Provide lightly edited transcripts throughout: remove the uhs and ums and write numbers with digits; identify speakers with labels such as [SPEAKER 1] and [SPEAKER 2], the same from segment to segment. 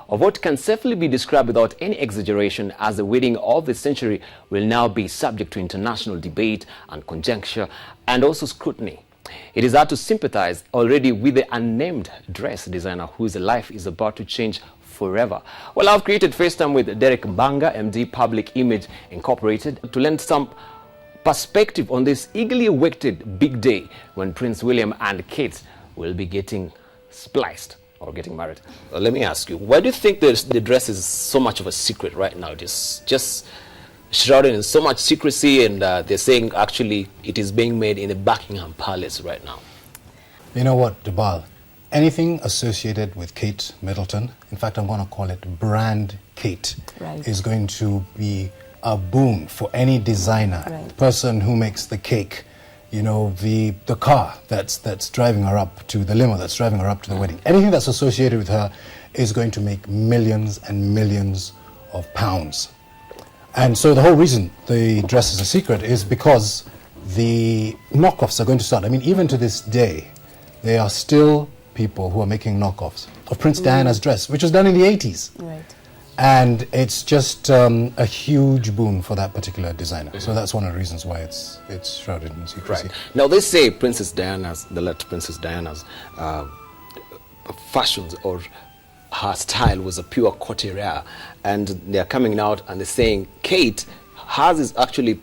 [SPEAKER 1] of what can safely be described without any exaggeration as the wedding of the century will now be subject to international debate and conjecture and also scrutiny. It is hard to sympathize already with the unnamed dress designer whose life is about to change forever. Well, I've created FaceTime with Derek Bbanga, MD, Public Image Incorporated, to lend some perspective on this eagerly awaited big day when Prince William and Kate will be getting spliced or getting married. Let me ask you, why do you think the dress is so much of a secret right now? Just shrouded in so much secrecy, and they're saying actually it is being made in the Buckingham Palace right now.
[SPEAKER 2] You know what, Dubal? Anything associated with Kate Middleton, in fact, I'm going to call it brand Kate, is going to be a boon for any designer, person who makes the cake, you know, the car that's driving her up to the limo, that's driving her up to the wedding. Anything that's associated with her is going to make millions and millions of pounds. And so the whole reason the dress is a secret is because the knockoffs are going to start. I mean, even to this day, there are still people who are making knockoffs of Prince Diana's dress, which was done in the 80s. And it's just a huge boon for that particular designer. So that's one of the reasons why it's shrouded in secrecy.
[SPEAKER 1] Now they say Princess Diana's, the late Princess Diana's fashions or her style was a pure couturier, and they're coming out and they're saying Kate, hers is actually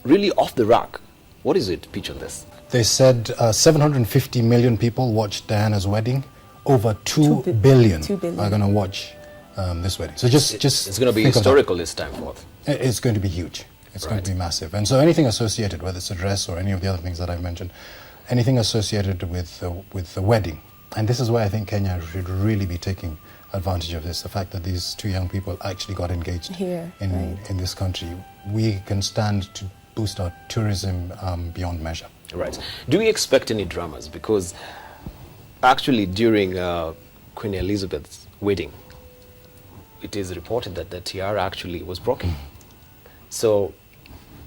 [SPEAKER 1] really off the rack. What is it? Pitch on this.
[SPEAKER 2] They said 750 million people watched Diana's wedding. Over 2 billion are going to watch this wedding. So just
[SPEAKER 1] it's going to be historical this time forth.
[SPEAKER 2] It's going to be huge. It's going to be massive. And so anything associated, whether it's a dress or any of the other things that I've mentioned, anything associated with the wedding. And this is why I think Kenya should really be taking advantage of this, the fact that these two young people actually got engaged here in this country. We can stand to boost our tourism beyond measure.
[SPEAKER 1] Right. Do we expect any dramas? Because actually during Queen Elizabeth's wedding, it is reported that the tiara actually was broken. So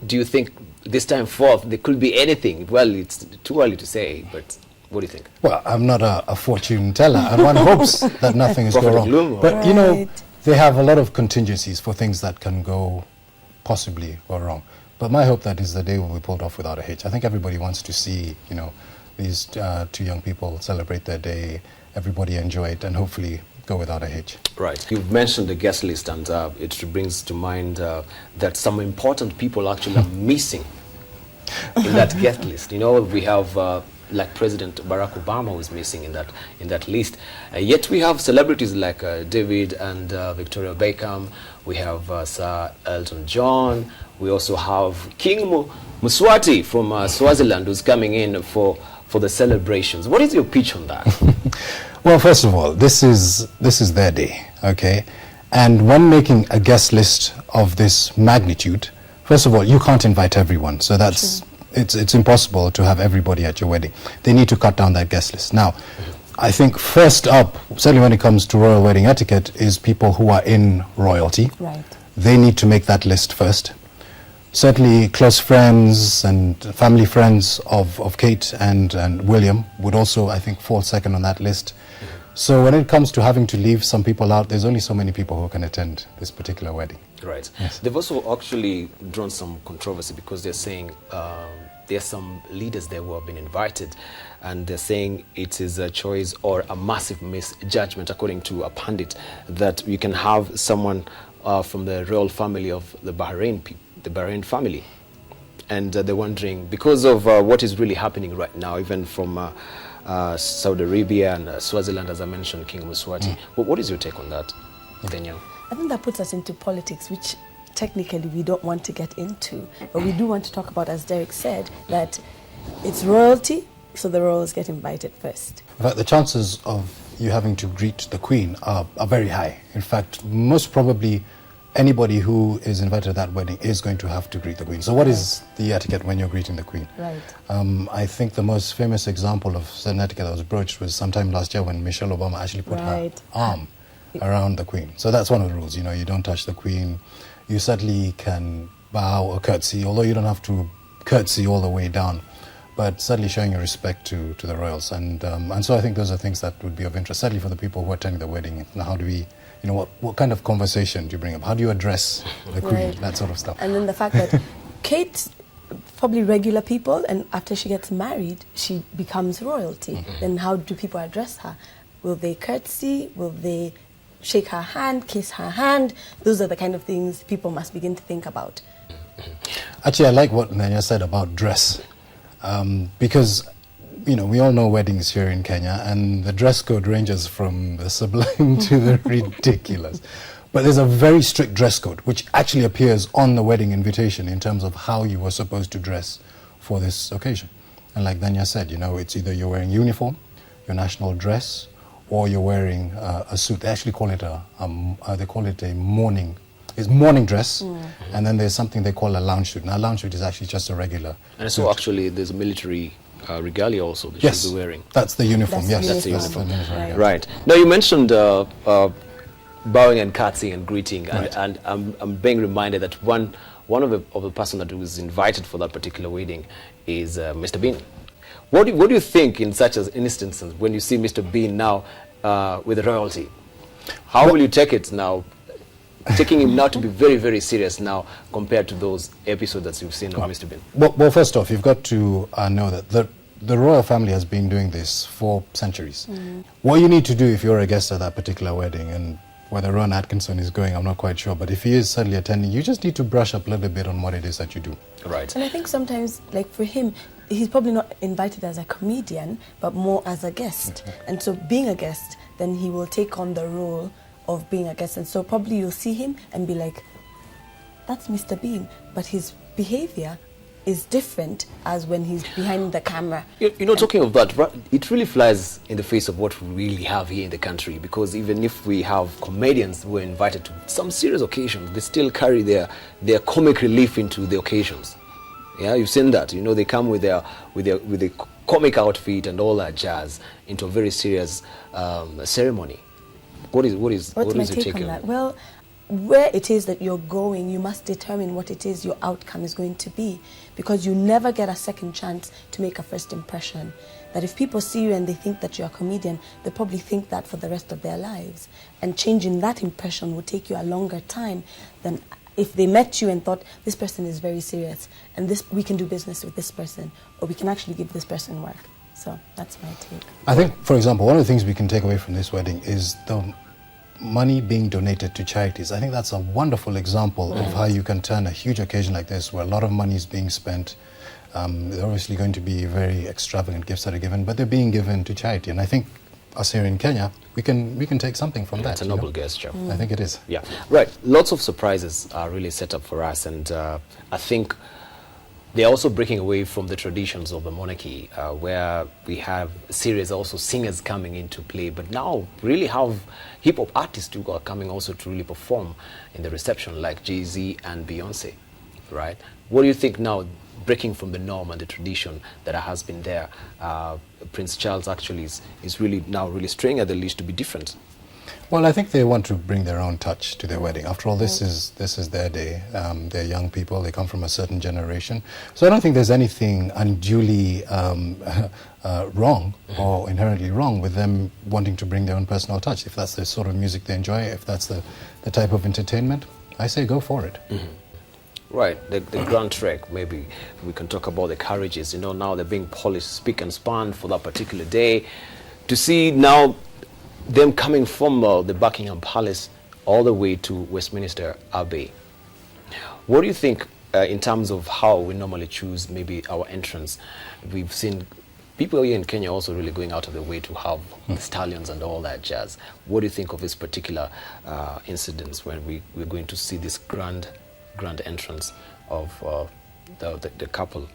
[SPEAKER 1] do you think this time forth there could be anything? Well, it's too early to say, but what do you think?
[SPEAKER 2] Well, I'm not a fortune teller, and one hopes that nothing is going wrong. But you know, they have a lot of contingencies for things that can go possibly go wrong. But my hope that is the day when we pulled off without a hitch. I think everybody wants to see, you know, these two young people celebrate their day, everybody enjoy it, and hopefully go without a hitch.
[SPEAKER 1] Right. You've mentioned the guest list, and it brings to mind that some important people actually are missing in that guest list. You know, we have like President Barack Obama was missing in that list. Yet we have celebrities like David and Victoria Beckham. We have Sir Elton John. We also have King Mswati from Swaziland, who's coming in for the celebrations. What is your pitch on that?
[SPEAKER 2] Well, first of all, this is their day, okay? And when making a guest list of this magnitude, first of all, you can't invite everyone. So that's it's impossible to have everybody at your wedding. They need to cut down that guest list. Now, I think first up, certainly when it comes to royal wedding etiquette, is people who are in royalty. They need to make that list first. Certainly close friends and family friends of Kate and William would also, I think, fall second on that list. So when it comes to having to leave some people out, there's only so many people who can attend this particular wedding.
[SPEAKER 1] Right. Yes. They've also actually drawn some controversy because they're saying there are some leaders there who have been invited, and they're saying it is a choice or a massive misjudgment, according to a pundit, that you can have someone from the royal family of the Bahrain family. And they're wondering, because of what is really happening right now, even from Saudi Arabia and Swaziland, as I mentioned, King Mswati. But what is your take on that, Daniel?
[SPEAKER 3] I think that puts us into politics, which technically we don't want to get into. But we do want to talk about, as Derek said, that it's royalty, so the royals get invited first.
[SPEAKER 2] In fact, the chances of you having to greet the Queen are very high. In fact, most probably anybody who is invited to that wedding is going to have to greet the Queen. So what is the etiquette when you're greeting the Queen? I think the most famous example of certain etiquette that was broached was sometime last year when Michelle Obama actually put her arm around the Queen. So that's one of the rules. You know, you don't touch the Queen. You certainly can bow or curtsy, although you don't have to curtsy all the way down, but certainly showing your respect to the royals. And so I think those are things that would be of interest, certainly for the people who are attending the wedding. Now, how do we what kind of conversation do you bring up? How do you address the Queen?
[SPEAKER 3] Right.
[SPEAKER 2] That sort of stuff.
[SPEAKER 3] And then the fact that Kate's probably regular people, and after she gets married, she becomes royalty. Then how do people address her? Will they curtsy? Will they shake her hand, kiss her hand? Those are the kind of things people must begin to think about.
[SPEAKER 2] Actually, I like what Nanya said about dress, because we all know weddings here in Kenya, and the dress code ranges from the sublime to the ridiculous. But there's a very strict dress code, which actually appears on the wedding invitation in terms of how you were supposed to dress for this occasion. And like Danya said, it's either you're wearing uniform, your national dress, or you're wearing a suit. They actually call it a morning. It's morning dress, and then there's something they call a lounge suit. Now, a lounge suit is actually just a regular
[SPEAKER 1] And
[SPEAKER 2] suit.
[SPEAKER 1] so actually there's a military regalia also that
[SPEAKER 2] Yes,
[SPEAKER 1] she'll be wearing.
[SPEAKER 2] that's the uniform.
[SPEAKER 3] That's
[SPEAKER 2] Yes,
[SPEAKER 3] the
[SPEAKER 1] uniform.
[SPEAKER 2] the uniform, yeah.
[SPEAKER 1] Right. Now you mentioned bowing and curtsy and greeting,
[SPEAKER 2] Right.
[SPEAKER 1] and I'm being reminded that one of the person that was invited for that particular wedding is Mr. Bean. What do you think in such an instance when you see Mr. Bean now with the royalty? How will you take it now? Taking him now to be very, very serious now compared to those episodes that you've seen of Mr. Bean.
[SPEAKER 2] Well, first off, you've got to know that the royal family has been doing this for centuries. What you need to do if you're a guest at that particular wedding, and whether Ron Atkinson is going, I'm not quite sure, but if he is suddenly attending, you just need to brush up a little bit on what it is that you do.
[SPEAKER 1] Right.
[SPEAKER 3] And I think sometimes, like for him, he's probably not invited as a comedian, but more as a guest. And so being a guest, then he will take on the role of being a guest. And so probably you'll see him and be like, that's Mr. Bean. But his behavior is different as when he's behind the camera.
[SPEAKER 1] Talking of that, it really flies in the face of what we really have here in the country, because even if we have comedians who are invited to some serious occasions, they still carry their comic relief into the occasions. Yeah, you've seen that. They come with their comic outfit and all that jazz into a very serious ceremony. What's
[SPEAKER 3] my take on that? Well, where it is that you're going, you must determine what it is your outcome is going to be, because you never get a second chance to make a first impression. That if people see you and they think that you're a comedian, they probably think that for the rest of their lives. And changing that impression will take you a longer time than if they met you and thought, this person is very serious, and we can do business with this person, or we can actually give this person work. So that's my take.
[SPEAKER 2] I think, for example, one of the things we can take away from this wedding is the money being donated to charities. I think that's a wonderful example of how you can turn a huge occasion like this, where a lot of money is being spent. There are obviously going to be very extravagant gifts that are given, but they're being given to charity. And I think us here in Kenya, we can take something from that.
[SPEAKER 1] It's a noble gesture.
[SPEAKER 2] I think it is.
[SPEAKER 1] Yeah, right. Lots of surprises are really set up for us, and I think they're also breaking away from the traditions of the monarchy, where we have serious also singers coming into play, but now really have hip-hop artists who are coming also to really perform in the reception, like Jay-Z and Beyonce, right? What do you think now, breaking from the norm and the tradition that has been there? Prince Charles actually is really now really straying at the leash to be different.
[SPEAKER 2] Well, I think they want to bring their own touch to their wedding. After all, this is their day. They're young people. They come from a certain generation. So I don't think there's anything unduly wrong or inherently wrong with them wanting to bring their own personal touch. If that's the sort of music they enjoy, if that's the type of entertainment, I say go for it.
[SPEAKER 1] Right, the Grand Trek, maybe we can talk about the carriages. Now they're being polished, spick and span for that particular day. To see now them coming from the Buckingham Palace all the way to Westminster Abbey. What do you think in terms of how we normally choose maybe our entrance? We've seen people here in Kenya also really going out of their way to have the stallions and all that jazz. What do you think of this particular incidents when we're going to see this grand entrance of the couple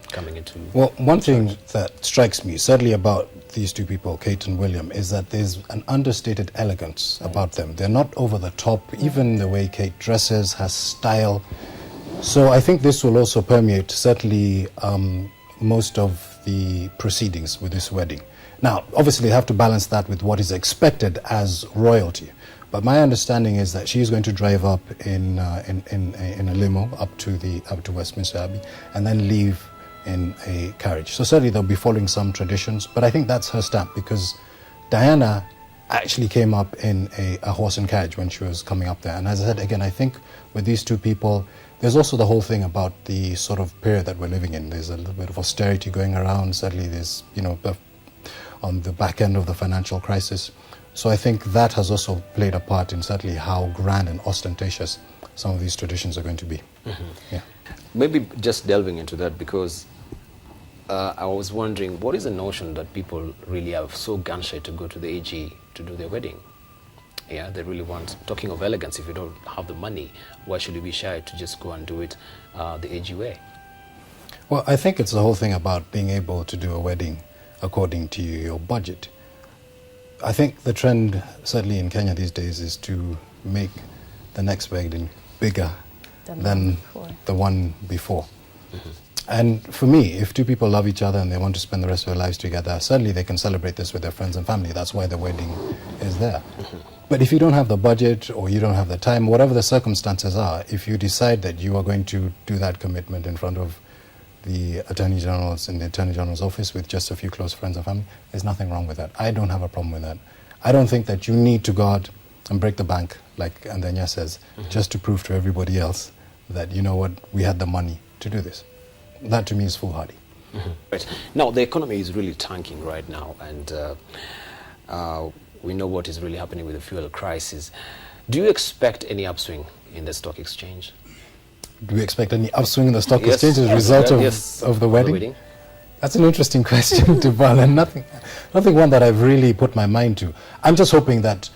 [SPEAKER 1] coming into...
[SPEAKER 2] Well, one thing that strikes me, certainly about these two people, Kate and William, is that there's an understated elegance about them. They're not over the top, even the way Kate dresses, has style. So I think this will also permeate, certainly, most of the proceedings with this wedding. Now, obviously, they have to balance that with what is expected as royalty. But my understanding is that she's going to drive up in a limo up to Westminster Abbey and then leave in a carriage. So certainly they'll be following some traditions, but I think that's her stamp, because Diana actually came up in a horse and carriage when she was coming up there. And as I said, again, I think with these two people, there's also the whole thing about the sort of period that we're living in. There's a little bit of austerity going around. Certainly there's, on the back end of the financial crisis. So I think that has also played a part in certainly how grand and ostentatious some of these traditions are going to be. Mm-hmm. Yeah.
[SPEAKER 1] Maybe just delving into that, because I was wondering, what is the notion that people really are so gun-shy to go to the AG to do their wedding? Yeah, they really want, talking of elegance, if you don't have the money, why should you be shy to just go and do it the AG way?
[SPEAKER 2] Well, I think it's the whole thing about being able to do a wedding according to your budget. I think the trend, certainly in Kenya these days, is to make the next wedding bigger than the one before. Mm-hmm. And for me, if two people love each other and they want to spend the rest of their lives together, certainly they can celebrate this with their friends and family. That's why the wedding is there. Mm-hmm. But if you don't have the budget or you don't have the time, whatever the circumstances are, if you decide that you are going to do that commitment in front of the Attorney General's in the Attorney General's office with just a few close friends and family, there's nothing wrong with that. I don't have a problem with that. I don't think that you need to go out and break the bank, like Andenya says, just to prove to everybody else that, you know what, we had the money to do this. That to me is foolhardy.
[SPEAKER 1] Mm-hmm. Right. Now, the economy is really tanking right now, and we know what is really happening with the fuel crisis. Do you expect any upswing in the stock exchange?
[SPEAKER 2] Do we expect any upswing in the stock exchange as a result of the wedding? That's an interesting question, Bbanga, and nothing one that I've really put my mind to. I'm just hoping that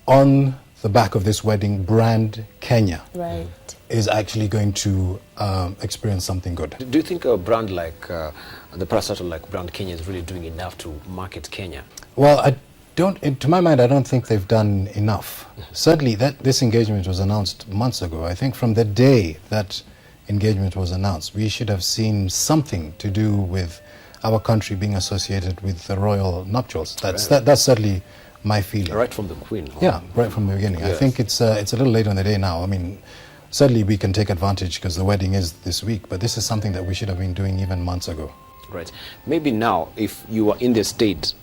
[SPEAKER 2] on the back of this wedding, brand Kenya is actually going to experience something good.
[SPEAKER 1] Do you think a brand like, the parastatal like brand Kenya is really doing enough to market Kenya?
[SPEAKER 2] Well, to my mind, I don't think they've done enough. Certainly, this engagement was announced months ago. I think from the day that engagement was announced, we should have seen something to do with our country being associated with the royal nuptials. That's certainly my feeling.
[SPEAKER 1] Right from the Queen. Huh?
[SPEAKER 2] Yeah, right from the beginning. Yes. I think it's a little late in the day now. I mean, certainly we can take advantage because the wedding is this week, but this is something that we should have been doing even months ago.
[SPEAKER 1] Right. Maybe now, if you are in the state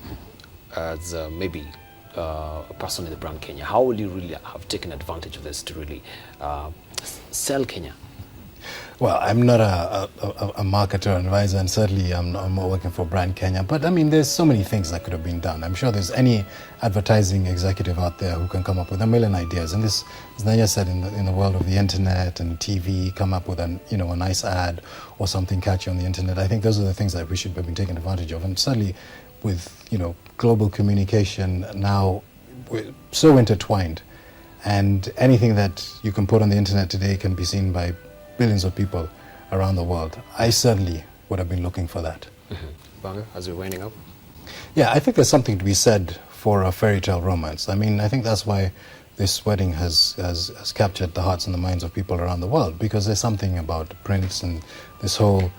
[SPEAKER 1] as maybe a person in the brand Kenya, how will you really have taken advantage of this to really sell Kenya?
[SPEAKER 2] Well, I'm not a marketer or advisor, and certainly I'm not working for brand Kenya. But I mean, there's so many things that could have been done. I'm sure there's any advertising executive out there who can come up with a million ideas. And this, as Nanya said, in the world of the internet and TV, come up with a nice ad or something catchy on the internet. I think those are the things that we should have been taking advantage of. And certainly, with global communication now, we're so intertwined, and anything that you can put on the internet today can be seen by billions of people around the world. I certainly would have been looking for that.
[SPEAKER 1] Bbanga, as we're winding up?
[SPEAKER 2] Yeah, I think there's something to be said for a fairy tale romance. I mean, I think that's why this wedding has captured the hearts and the minds of people around the world, because there's something about Prince and this whole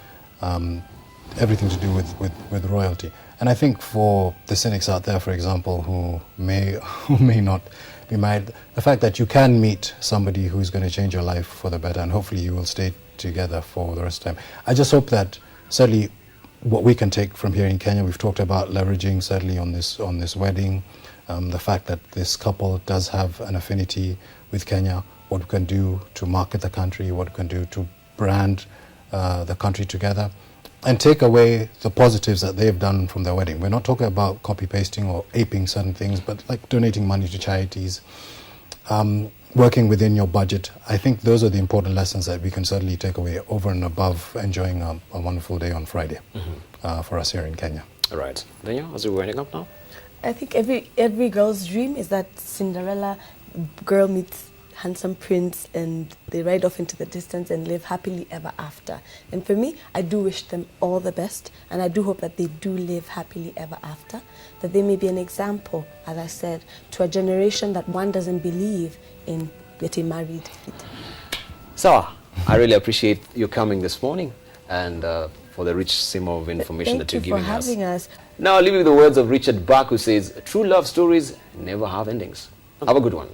[SPEAKER 2] everything to do with royalty. And I think for the cynics out there, for example, who may not be married, the fact that you can meet somebody who's going to change your life for the better, and hopefully you will stay together for the rest of the time. I just hope that certainly what we can take from here in Kenya, we've talked about leveraging certainly on this wedding, the fact that this couple does have an affinity with Kenya, what we can do to market the country, what we can do to brand the country together, and take away the positives that they've done from their wedding. We're not talking about copy-pasting or aping certain things, but like donating money to charities, working within your budget. I think those are the important lessons that we can certainly take away over and above enjoying a wonderful day on Friday for us here in Kenya.
[SPEAKER 1] All right. Daniel, as we're winding up now?
[SPEAKER 3] I think every girl's dream is that Cinderella girl meets handsome prince and they ride off into the distance and live happily ever after. And for me, I do wish them all the best, and I do hope that they do live happily ever after, that they may be an example, as I said, to a generation that one doesn't believe in getting married.
[SPEAKER 1] So, I really appreciate you coming this morning and for the rich simmer of information that you're giving us.
[SPEAKER 3] Thank you for having us.
[SPEAKER 1] Now, I'll leave you with the words of Richard Bach, who says, "True love stories never have endings." Have a good one.